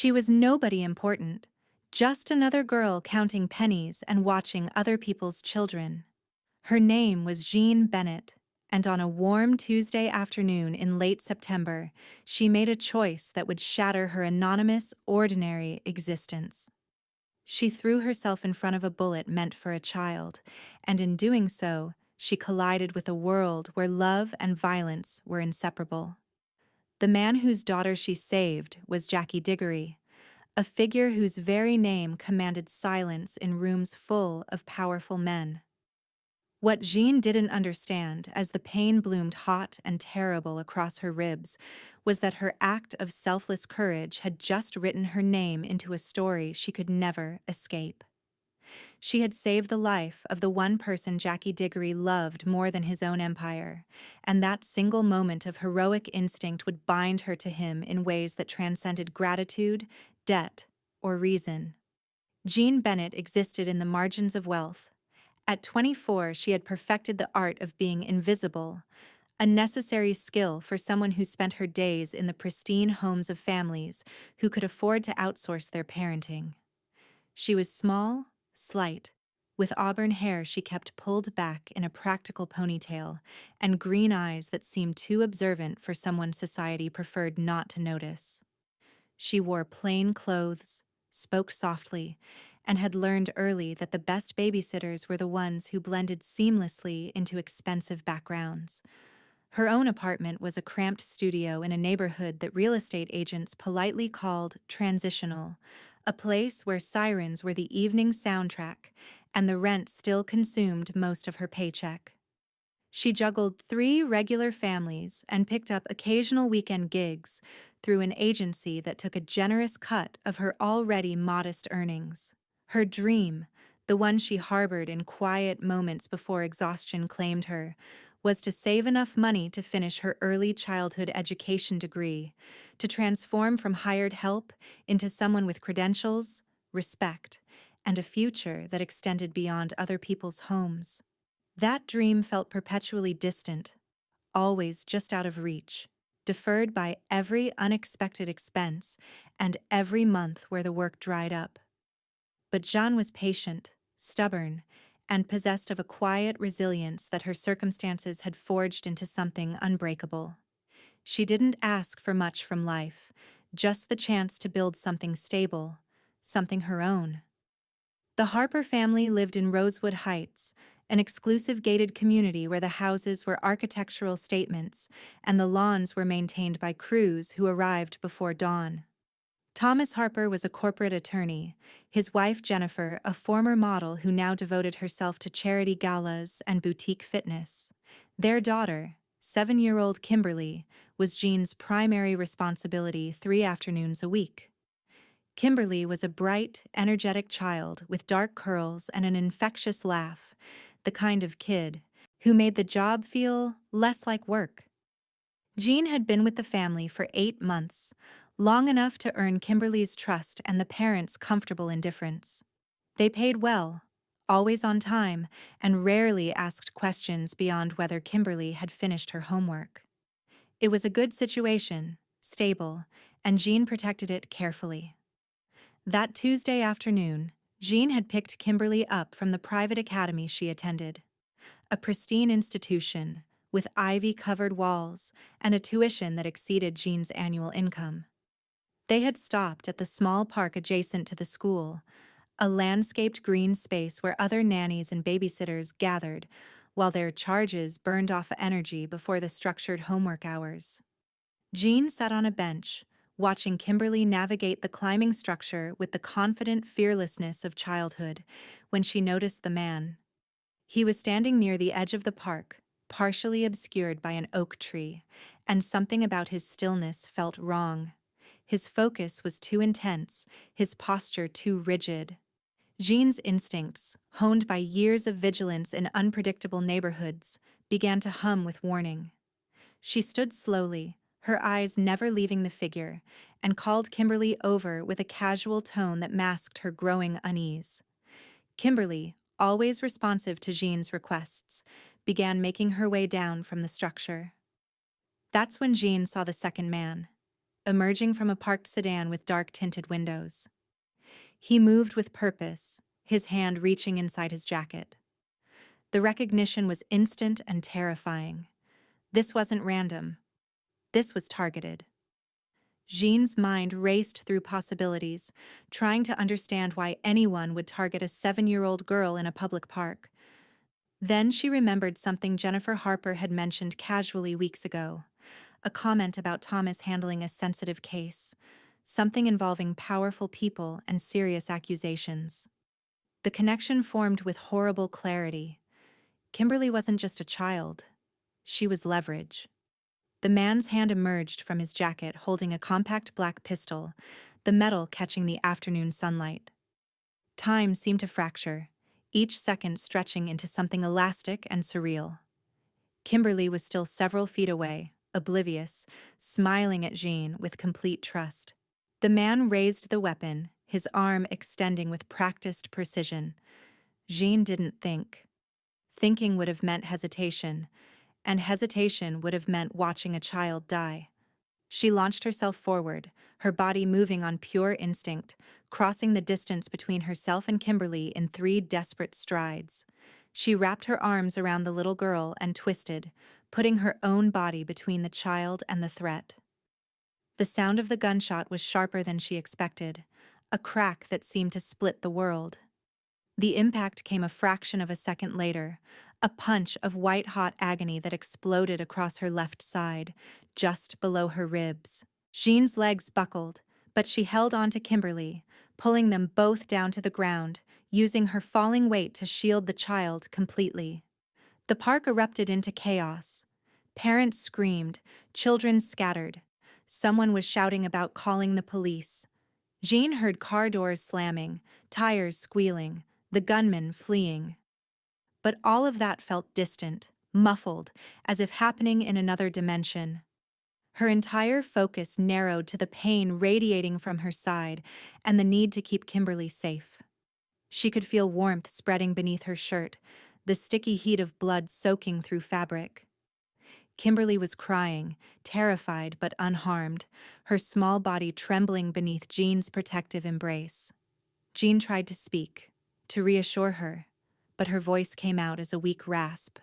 She was nobody important, just another girl counting pennies and watching other people's children. Her name was Jeanne Bennett, and on a warm Tuesday afternoon in late September, she made a choice that would shatter her anonymous, ordinary existence. She threw herself in front of a bullet meant for a child, and in doing so, she collided with a world where love and violence were inseparable. The man whose daughter she saved was Jackie Diggory, a figure whose very name commanded silence in rooms full of powerful men. What Jeanne didn't understand, as the pain bloomed hot and terrible across her ribs, was that her act of selfless courage had just written her name into a story she could never escape. She had saved the life of the one person Jackie Diggory loved more than his own empire, and that single moment of heroic instinct would bind her to him in ways that transcended gratitude, debt, or reason. Jeanne Bennett existed in the margins of wealth. At 24, she had perfected the art of being invisible, a necessary skill for someone who spent her days in the pristine homes of families who could afford to outsource their parenting. She was small, slight, with auburn hair she kept pulled back in a practical ponytail, and green eyes that seemed too observant for someone society preferred not to notice. She wore plain clothes, spoke softly, and had learned early that the best babysitters were the ones who blended seamlessly into expensive backgrounds. Her own apartment was a cramped studio in a neighborhood that real estate agents politely called transitional, a place where sirens were the evening soundtrack and the rent still consumed most of her paycheck. She juggled 3 regular families and picked up occasional weekend gigs through an agency that took a generous cut of her already modest earnings. Her dream, the one she harbored in quiet moments before exhaustion claimed her, was to save enough money to finish her early childhood education degree, to transform from hired help into someone with credentials, respect, and a future that extended beyond other people's homes. That dream felt perpetually distant, always just out of reach, deferred by every unexpected expense and every month where the work dried up. But Jeanne was patient, stubborn, and possessed of a quiet resilience that her circumstances had forged into something unbreakable. She didn't ask for much from life, just the chance to build something stable, something her own. The Harper family lived in Rosewood Heights, an exclusive gated community where the houses were architectural statements and the lawns were maintained by crews who arrived before dawn. Thomas Harper was a corporate attorney, his wife Jennifer a former model who now devoted herself to charity galas and boutique fitness. Their daughter, 7-year-old Kimberly, was Jean's primary responsibility 3 afternoons a week. Kimberly was a bright, energetic child with dark curls and an infectious laugh, the kind of kid who made the job feel less like work. Jeanne had been with the family for 8 months, long enough to earn Kimberly's trust and the parents' comfortable indifference. They paid well, always on time, and rarely asked questions beyond whether Kimberly had finished her homework. It was a good situation, stable, and Jeanne protected it carefully. That Tuesday afternoon, Jeanne had picked Kimberly up from the private academy she attended, a pristine institution with ivy-covered walls and a tuition that exceeded Jeanne's annual income. They had stopped at the small park adjacent to the school, a landscaped green space where other nannies and babysitters gathered while their charges burned off energy before the structured homework hours. Jeanne sat on a bench, watching Kimberly navigate the climbing structure with the confident fearlessness of childhood, when she noticed the man. He was standing near the edge of the park, partially obscured by an oak tree, and something about his stillness felt wrong. His focus was too intense, his posture too rigid. Jeanne's instincts, honed by years of vigilance in unpredictable neighborhoods, began to hum with warning. She stood slowly, her eyes never leaving the figure, and called Kimberly over with a casual tone that masked her growing unease. Kimberly, always responsive to Jeanne's requests, began making her way down from the structure. That's when Jeanne saw the second man, emerging from a parked sedan with dark-tinted windows. He moved with purpose, his hand reaching inside his jacket. The recognition was instant and terrifying. This wasn't random. This was targeted. Jeanne's mind raced through possibilities, trying to understand why anyone would target a 7-year-old girl in a public park. Then she remembered something Jennifer Harper had mentioned casually weeks ago, a comment about Thomas handling a sensitive case, something involving powerful people and serious accusations. The connection formed with horrible clarity. Kimberly wasn't just a child. She was leverage. The man's hand emerged from his jacket holding a compact black pistol, the metal catching the afternoon sunlight. Time seemed to fracture, each second stretching into something elastic and surreal. Kimberly was still several feet away, oblivious, smiling at Jeanne with complete trust. The man raised the weapon, his arm extending with practiced precision. Jeanne didn't think. Thinking would have meant hesitation, and hesitation would have meant watching a child die. She launched herself forward, her body moving on pure instinct, crossing the distance between herself and Kimberly in 3 desperate strides. She wrapped her arms around the little girl and twisted, putting her own body between the child and the threat. The sound of the gunshot was sharper than she expected, a crack that seemed to split the world. The impact came a fraction of a second later, a punch of white-hot agony that exploded across her left side, just below her ribs. Jeanne's legs buckled, but she held on to Kimberly, pulling them both down to the ground, using her falling weight to shield the child completely. The park erupted into chaos. Parents screamed, children scattered. Someone was shouting about calling the police. Jeanne heard car doors slamming, tires squealing, the gunman fleeing. But all of that felt distant, muffled, as if happening in another dimension. Her entire focus narrowed to the pain radiating from her side and the need to keep Kimberly safe. She could feel warmth spreading beneath her shirt, the sticky heat of blood soaking through fabric. Kimberly was crying, terrified but unharmed, her small body trembling beneath Jeanne's protective embrace. Jeanne tried to speak, to reassure her, but her voice came out as a weak rasp.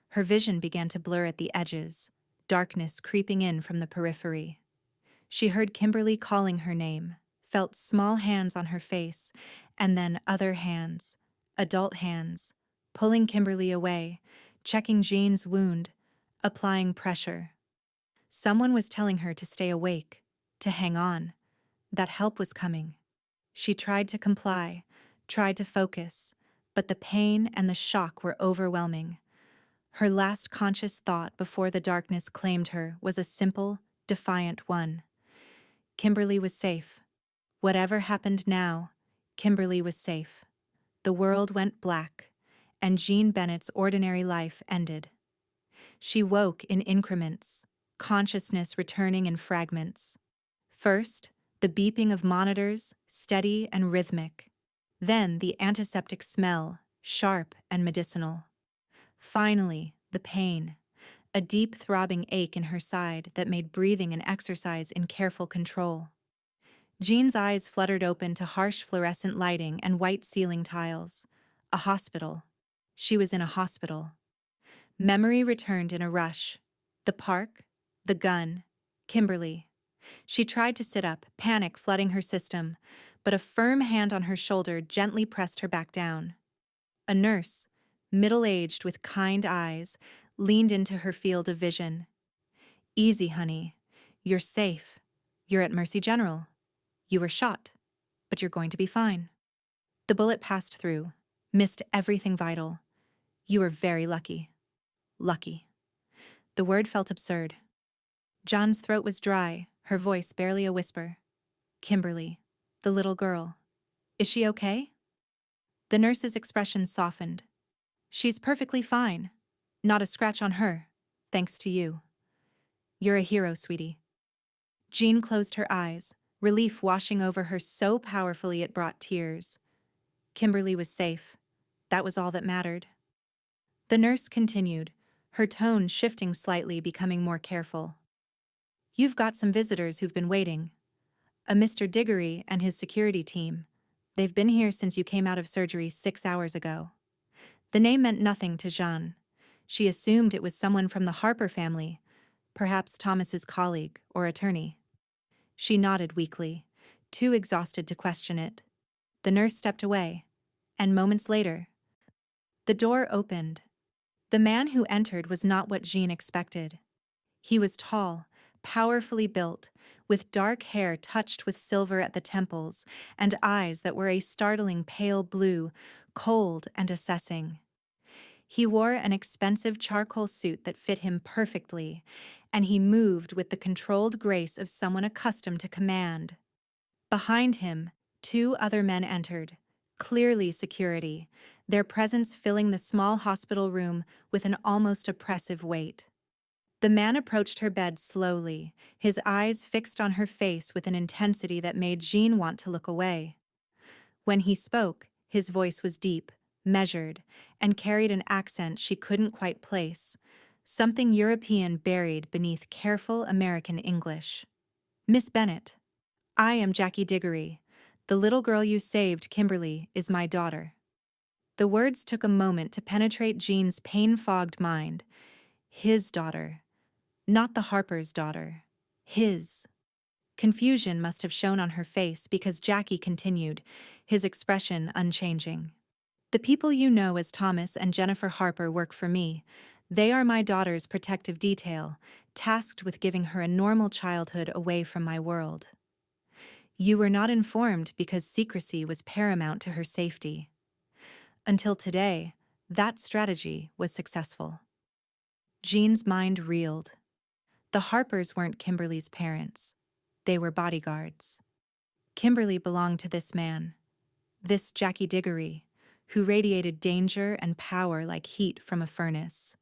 Her vision began to blur at the edges, darkness creeping in from the periphery. She heard Kimberly calling her name, felt small hands on her face, and then other hands, adult hands, pulling Kimberly away, checking Jeanne's wound, applying pressure. Someone was telling her to stay awake, to hang on, that help was coming. She tried to comply, tried to focus, but the pain and the shock were overwhelming. Her last conscious thought before the darkness claimed her was a simple, defiant one. Kimberly was safe. Whatever happened now, Kimberly was safe. The world went black, and Jeanne Bennett's ordinary life ended. She woke in increments, consciousness returning in fragments. First, the beeping of monitors, steady and rhythmic. Then the antiseptic smell, sharp and medicinal. Finally, the pain, a deep throbbing ache in her side that made breathing an exercise in careful control. Jeanne's eyes fluttered open to harsh fluorescent lighting and white ceiling tiles. A hospital. She was in a hospital. Memory returned in a rush. The park, the gun, Kimberly. She tried to sit up, panic flooding her system, but a firm hand on her shoulder gently pressed her back down. A nurse, middle-aged with kind eyes, leaned into her field of vision. "Easy, honey. You're safe. You're at Mercy General. You were shot, but you're going to be fine." The bullet passed through, missed everything vital. You were very lucky. Lucky. The word felt absurd. John's throat was dry, her voice barely a whisper. "Kimberly, the little girl. Is she okay?" The nurse's expression softened. "She's perfectly fine. Not a scratch on her, thanks to you. You're a hero, sweetie." Jeanne closed her eyes, relief washing over her so powerfully it brought tears. Kimberly was safe. That was all that mattered. The nurse continued, her tone shifting slightly, becoming more careful. You've got some visitors who've been waiting. A Mr. Diggory and his security team. They've been here since you came out of surgery 6 hours ago." The name meant nothing to Jeanne. She assumed it was someone from the Harper family, perhaps Thomas's colleague or attorney. She nodded weakly, too exhausted to question it. The nurse stepped away, and moments later, the door opened. The man who entered was not what Jeanne expected. He was tall, powerfully built, with dark hair touched with silver at the temples and eyes that were a startling pale blue, cold and assessing. He wore an expensive charcoal suit that fit him perfectly, and he moved with the controlled grace of someone accustomed to command. Behind him, 2 other men entered, clearly security, their presence filling the small hospital room with an almost oppressive weight. The man approached her bed slowly, his eyes fixed on her face with an intensity that made Jeanne want to look away. When he spoke, his voice was deep, measured, and carried an accent she couldn't quite place, something European buried beneath careful American English. "Miss Bennett, I am Jackie Diggory. The little girl you saved, Kimberly, is my daughter." The words took a moment to penetrate Jeanne's pain-fogged mind. His daughter. Not the Harper's daughter. His. Confusion must have shown on her face because Jackie continued, his expression unchanging. "The people you know as Thomas and Jennifer Harper work for me. They are my daughter's protective detail, tasked with giving her a normal childhood away from my world. You were not informed because secrecy was paramount to her safety. Until today, that strategy was successful." Jeanne's mind reeled. The Harpers weren't Kimberly's parents. They were bodyguards. Kimberly belonged to this man, this Jackie Diggory, who radiated danger and power like heat from a furnace.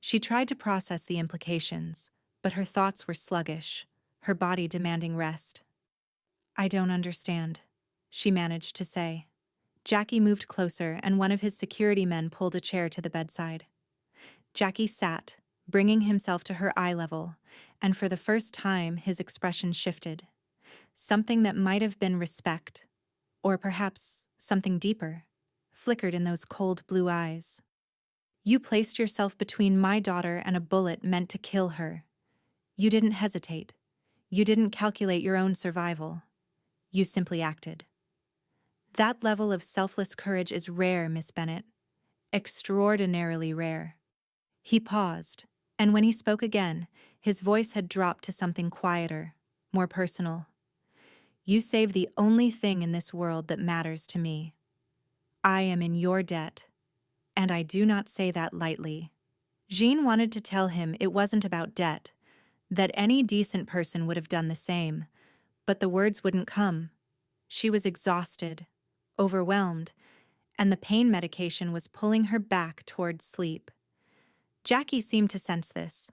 She tried to process the implications, but her thoughts were sluggish, her body demanding rest. "I don't understand," she managed to say. Jackie moved closer, and one of his security men pulled a chair to the bedside. Jackie sat, bringing himself to her eye level, and for the first time his expression shifted. Something that might have been respect, or perhaps something deeper, flickered in those cold blue eyes. "You placed yourself between my daughter and a bullet meant to kill her. You didn't hesitate. You didn't calculate your own survival. You simply acted. That level of selfless courage is rare, Miss Bennett. Extraordinarily rare." He paused, and when he spoke again, his voice had dropped to something quieter, more personal. "You saved the only thing in this world that matters to me. I am in your debt, and I do not say that lightly." Jeanne wanted to tell him it wasn't about debt, that any decent person would have done the same, but the words wouldn't come. She was exhausted, overwhelmed, and the pain medication was pulling her back toward sleep. Jackie seemed to sense this.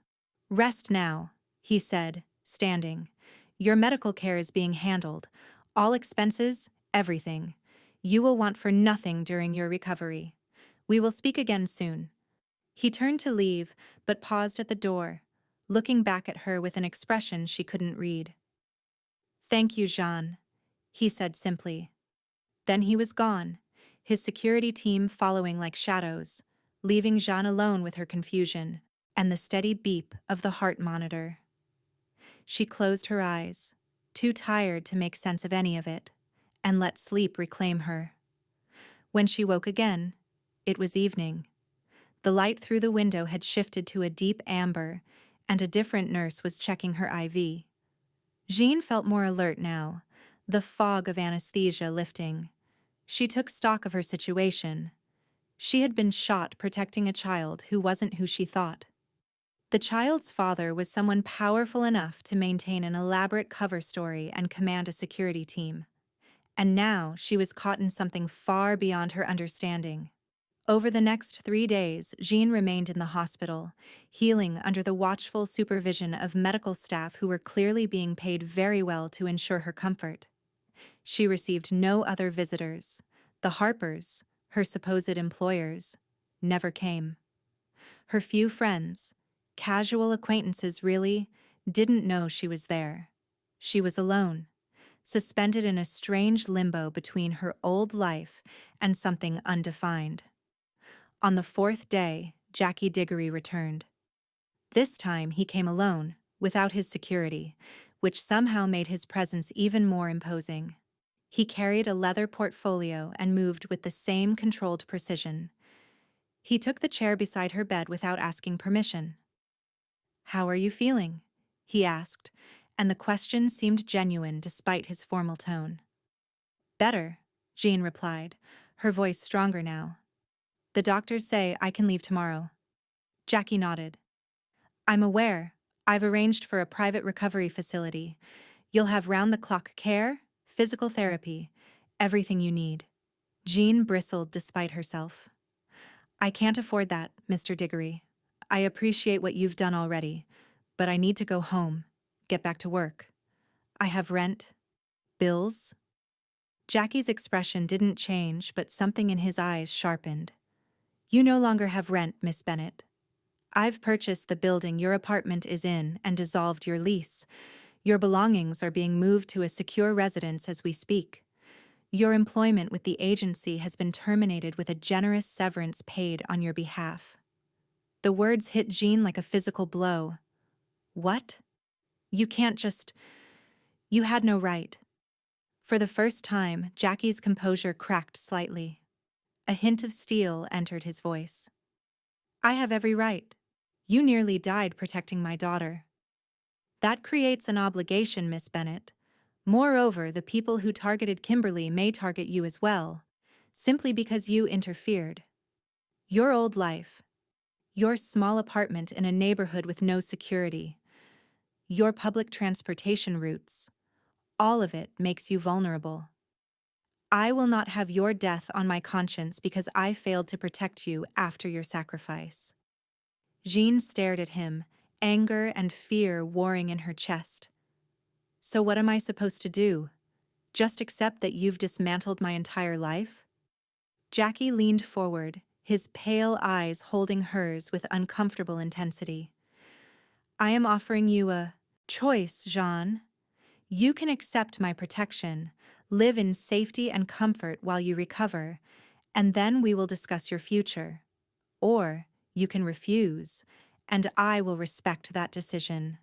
"Rest now," he said, standing. "Your medical care is being handled. All expenses, everything. You will want for nothing during your recovery. We will speak again soon." He turned to leave, but paused at the door, looking back at her with an expression she couldn't read. "Thank you, Jeanne," he said simply. Then he was gone, his security team following like shadows, leaving Jeanne alone with her confusion and the steady beep of the heart monitor. She closed her eyes, too tired to make sense of any of it, and let sleep reclaim her. When she woke again, it was evening. The light through the window had shifted to a deep amber, and a different nurse was checking her IV. Jeanne felt more alert now, the fog of anesthesia lifting. She took stock of her situation. She had been shot protecting a child who wasn't who she thought. The child's father was someone powerful enough to maintain an elaborate cover story and command a security team. And now she was caught in something far beyond her understanding. Over the next 3 days, Jeanne remained in the hospital, healing under the watchful supervision of medical staff who were clearly being paid very well to ensure her comfort. She received no other visitors. The Harpers, her supposed employers, never came. Her few friends, casual acquaintances really, didn't know she was there. She was alone, suspended in a strange limbo between her old life and something undefined. On the fourth day, Jackie Diggory returned. This time he came alone, without his security, which somehow made his presence even more imposing. He carried a leather portfolio and moved with the same controlled precision. He took the chair beside her bed without asking permission. "How are you feeling?" he asked, and the question seemed genuine despite his formal tone. "Better," Jeanne replied, her voice stronger now. "The doctors say I can leave tomorrow." Jackie nodded. "I'm aware. I've arranged for a private recovery facility. You'll have round-the-clock care, physical therapy, everything you need." Jeanne bristled despite herself. "I can't afford that, Mr. Diggory. I appreciate what you've done already, but I need to go home, get back to work. I have rent, bills." Jackie's expression didn't change, but something in his eyes sharpened. "You no longer have rent, Miss Bennett. I've purchased the building your apartment is in and dissolved your lease. Your belongings are being moved to a secure residence as we speak. Your employment with the agency has been terminated with a generous severance paid on your behalf." The words hit Jeanne like a physical blow. "What? You can't just... You had no right." For the first time, Jackie's composure cracked slightly. A hint of steel entered his voice. "I have every right. You nearly died protecting my daughter. That creates an obligation, Miss Bennett. Moreover, the people who targeted Kimberly may target you as well, simply because you interfered. Your old life, your small apartment in a neighborhood with no security, your public transportation routes, all of it makes you vulnerable. I will not have your death on my conscience because I failed to protect you after your sacrifice." Jeanne stared at him, anger and fear warring in her chest. "So what am I supposed to do? Just accept that you've dismantled my entire life?" Jackie leaned forward, his pale eyes holding hers with uncomfortable intensity. "I am offering you a choice, Jeanne. You can accept my protection, live in safety and comfort while you recover, and then we will discuss your future. Or you can refuse, and I will respect that decision.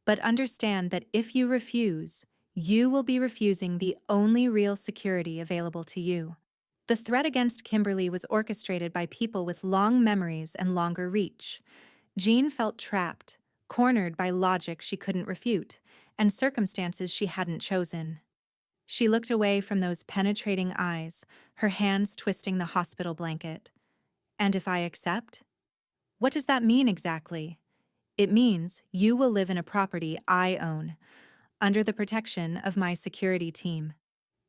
But understand that if you refuse, you will be refusing the only real security available to you." The threat against Kimberly was orchestrated by people with long memories and longer reach. Jeanne felt trapped, cornered by logic she couldn't refute, and circumstances she hadn't chosen. She looked away from those penetrating eyes, her hands twisting the hospital blanket. "And if I accept? What does that mean exactly?" "It means you will live in a property I own, under the protection of my security team.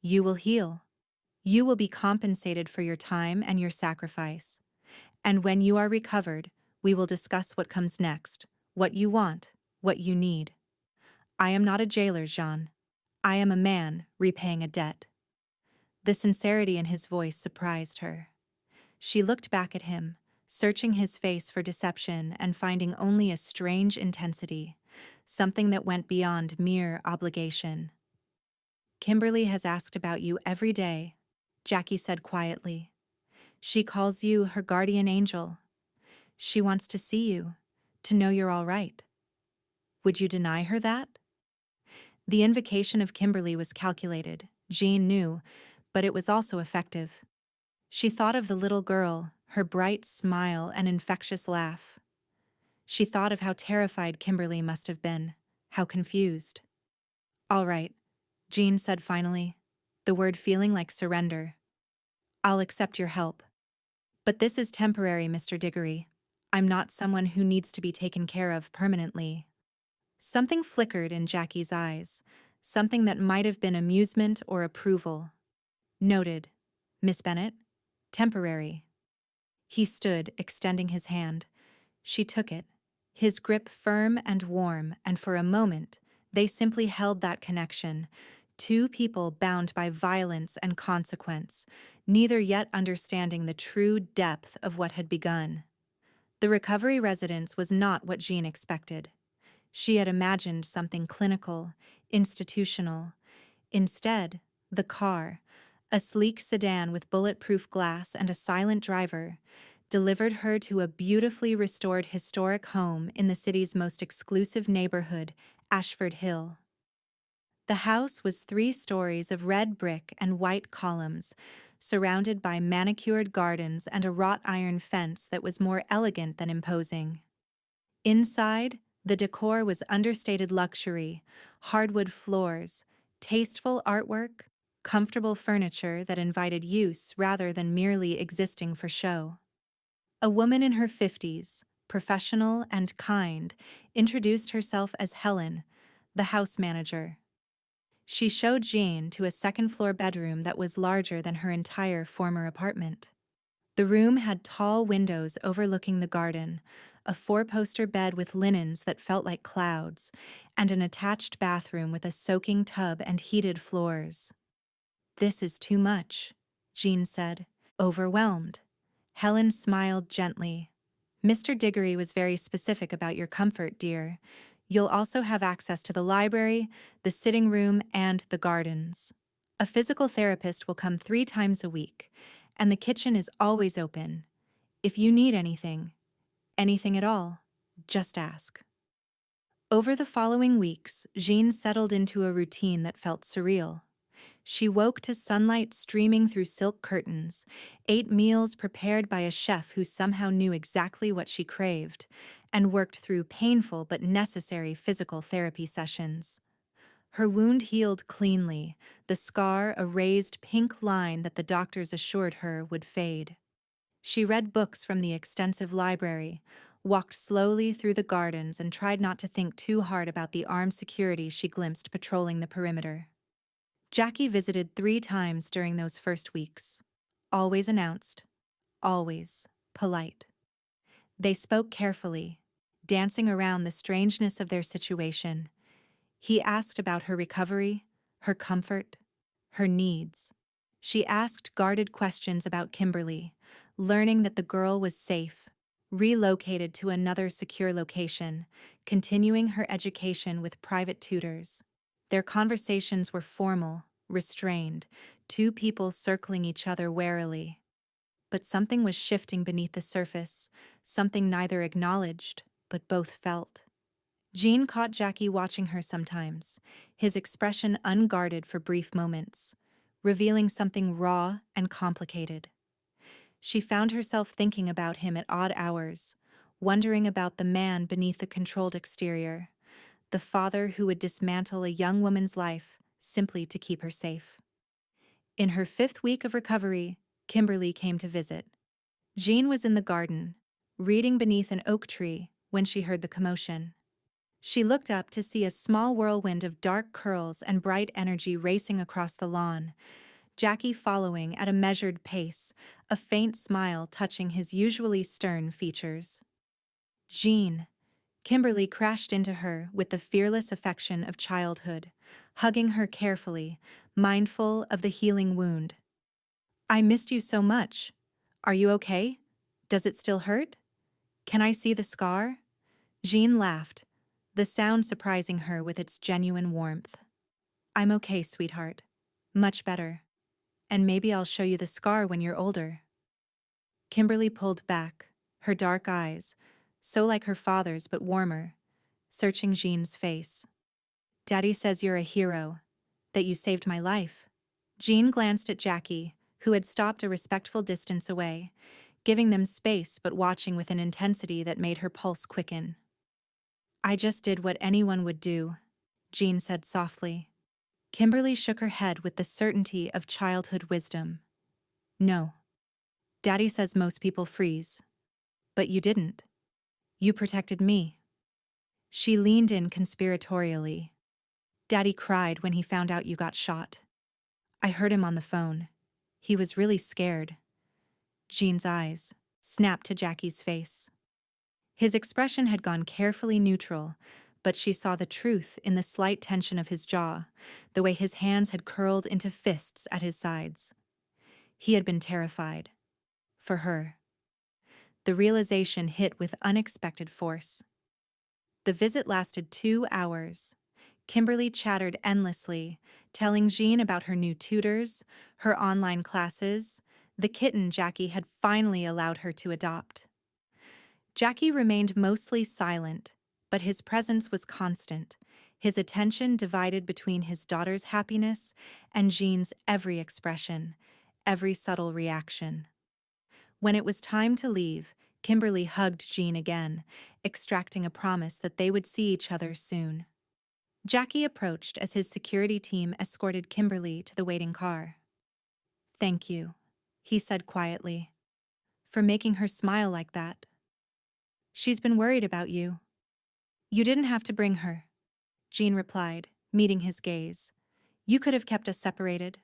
You will heal. You will be compensated for your time and your sacrifice. And when you are recovered, we will discuss what comes next, what you want, what you need. I am not a jailer, Jeanne. I am a man repaying a debt." The sincerity in his voice surprised her. She looked back at him, searching his face for deception and finding only a strange intensity, something that went beyond mere obligation. "Kimberly has asked about you every day," Jackie said quietly. "She calls you her guardian angel. She wants to see you, to know you're all right. Would you deny her that?" The invocation of Kimberly was calculated, Jeanne knew, but it was also effective. She thought of the little girl, her bright smile and infectious laugh. She thought of how terrified Kimberly must have been, how confused. "All right," Jeanne said finally, the word feeling like surrender. "I'll accept your help. But this is temporary, Mr. Diggory. I'm not someone who needs to be taken care of permanently." Something flickered in Jackie's eyes, something that might have been amusement or approval. "Noted. Miss Bennett? Temporary." He stood, extending his hand. She took it, his grip firm and warm, and for a moment, they simply held that connection, two people bound by violence and consequence, neither yet understanding the true depth of what had begun. The recovery residence was not what Jeanne expected. She had imagined something clinical, institutional. Instead, the car, a sleek sedan with bulletproof glass and a silent driver, delivered her to a beautifully restored historic home in the city's most exclusive neighborhood, Ashford Hill. The house was 3 stories of red brick and white columns, surrounded by manicured gardens and a wrought iron fence that was more elegant than imposing. Inside, the decor was understated luxury, hardwood floors, tasteful artwork, comfortable furniture that invited use rather than merely existing for show. A woman in her 50s, professional and kind, introduced herself as Helen, the house manager. She showed Jeanne to a second-floor bedroom that was larger than her entire former apartment. The room had tall windows overlooking the garden, a 4-poster bed with linens that felt like clouds, and an attached bathroom with a soaking tub and heated floors. "This is too much," Jeanne said, overwhelmed. Helen smiled gently. "Mr. Diggory was very specific about your comfort, dear. You'll also have access to the library, the sitting room, and the gardens. A physical therapist will come 3 times a week, and the kitchen is always open. If you need anything at all, just ask." Over the following weeks, Jeanne settled into a routine that felt surreal. She woke to sunlight streaming through silk curtains, ate meals prepared by a chef who somehow knew exactly what she craved, and worked through painful but necessary physical therapy sessions. Her wound healed cleanly, the scar a raised pink line that the doctors assured her would fade. She read books from the extensive library, walked slowly through the gardens, and tried not to think too hard about the armed security she glimpsed patrolling the perimeter. Jackie visited 3 times during those first weeks. Always announced, always polite. They spoke carefully, dancing around the strangeness of their situation. He asked about her recovery, her comfort, her needs. She asked guarded questions about Kimberly, learning that the girl was safe, relocated to another secure location, continuing her education with private tutors. Their conversations were formal, restrained, 2 people circling each other warily. But something was shifting beneath the surface, something neither acknowledged, but both felt. Jeanne caught Jackie watching her sometimes, his expression unguarded for brief moments, revealing something raw and complicated. She found herself thinking about him at odd hours, wondering about the man beneath the controlled exterior, the father who would dismantle a young woman's life simply to keep her safe. In her 5th week of recovery, Kimberly came to visit. Jeanne was in the garden, reading beneath an oak tree, when she heard the commotion. She looked up to see a small whirlwind of dark curls and bright energy racing across the lawn, Jackie following at a measured pace, a faint smile touching his usually stern features. "Jeanne." Kimberly crashed into her with the fearless affection of childhood, hugging her carefully, mindful of the healing wound. "I missed you so much. Are you okay? Does it still hurt? Can I see the scar?" Jeanne laughed, the sound surprising her with its genuine warmth. "I'm okay, sweetheart. Much better. And maybe I'll show you the scar when you're older." Kimberly pulled back, her dark eyes, so like her father's but warmer, searching Jeanne's face. "Daddy says you're a hero, that you saved my life." Jeanne glanced at Jackie, who had stopped a respectful distance away, giving them space but watching with an intensity that made her pulse quicken. "I just did what anyone would do," Jeanne said softly. Kimberly shook her head with the certainty of childhood wisdom. "No. Daddy says most people freeze. But you didn't. You protected me." She leaned in conspiratorially. "Daddy cried when he found out you got shot. I heard him on the phone. He was really scared." Jean's eyes snapped to Jackie's face. His expression had gone carefully neutral, but she saw the truth in the slight tension of his jaw, the way his hands had curled into fists at his sides. He had been terrified. For her. The realization hit with unexpected force. The visit lasted 2 hours. Kimberly chattered endlessly, telling Jeanne about her new tutors, her online classes, the kitten Jackie had finally allowed her to adopt. Jackie remained mostly silent, but his presence was constant, his attention divided between his daughter's happiness and Jeanne's every expression, every subtle reaction. When it was time to leave, Kimberly hugged Jeanne again, extracting a promise that they would see each other soon. Jackie approached as his security team escorted Kimberly to the waiting car. "Thank you," he said quietly, "for making her smile like that. She's been worried about you." "You didn't have to bring her," Jeanne replied, meeting his gaze. "You could have kept us separated."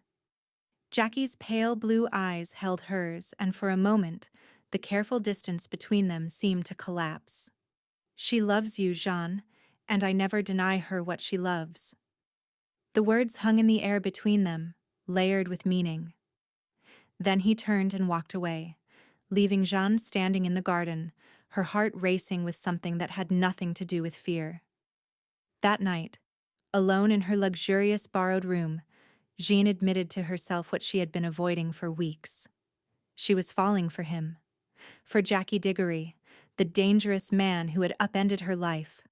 Jackie's pale blue eyes held hers, and for a moment, the careful distance between them seemed to collapse. "She loves you, Jeanne, and I never deny her what she loves." The words hung in the air between them, layered with meaning. Then he turned and walked away, leaving Jeanne standing in the garden, her heart racing with something that had nothing to do with fear. That night, alone in her luxurious borrowed room, Jeanne admitted to herself what she had been avoiding for weeks. She was falling for him. For Jackie Diggory, the dangerous man who had upended her life,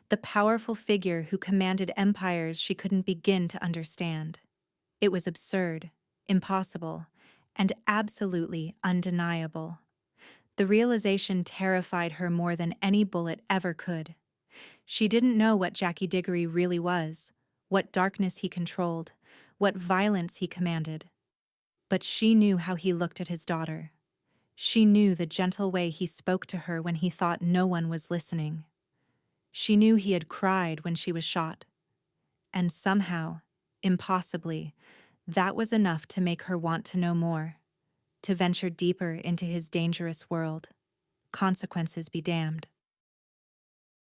the powerful figure who commanded empires she couldn't begin to understand. It was absurd, impossible, and absolutely undeniable. The realization terrified her more than any bullet ever could. She didn't know what Jackie Diggory really was, what darkness he controlled, what violence he commanded. But she knew how he looked at his daughter. She knew the gentle way he spoke to her when he thought no one was listening. She knew he had cried when she was shot. And somehow, impossibly, that was enough to make her want to know more, to venture deeper into his dangerous world. Consequences be damned.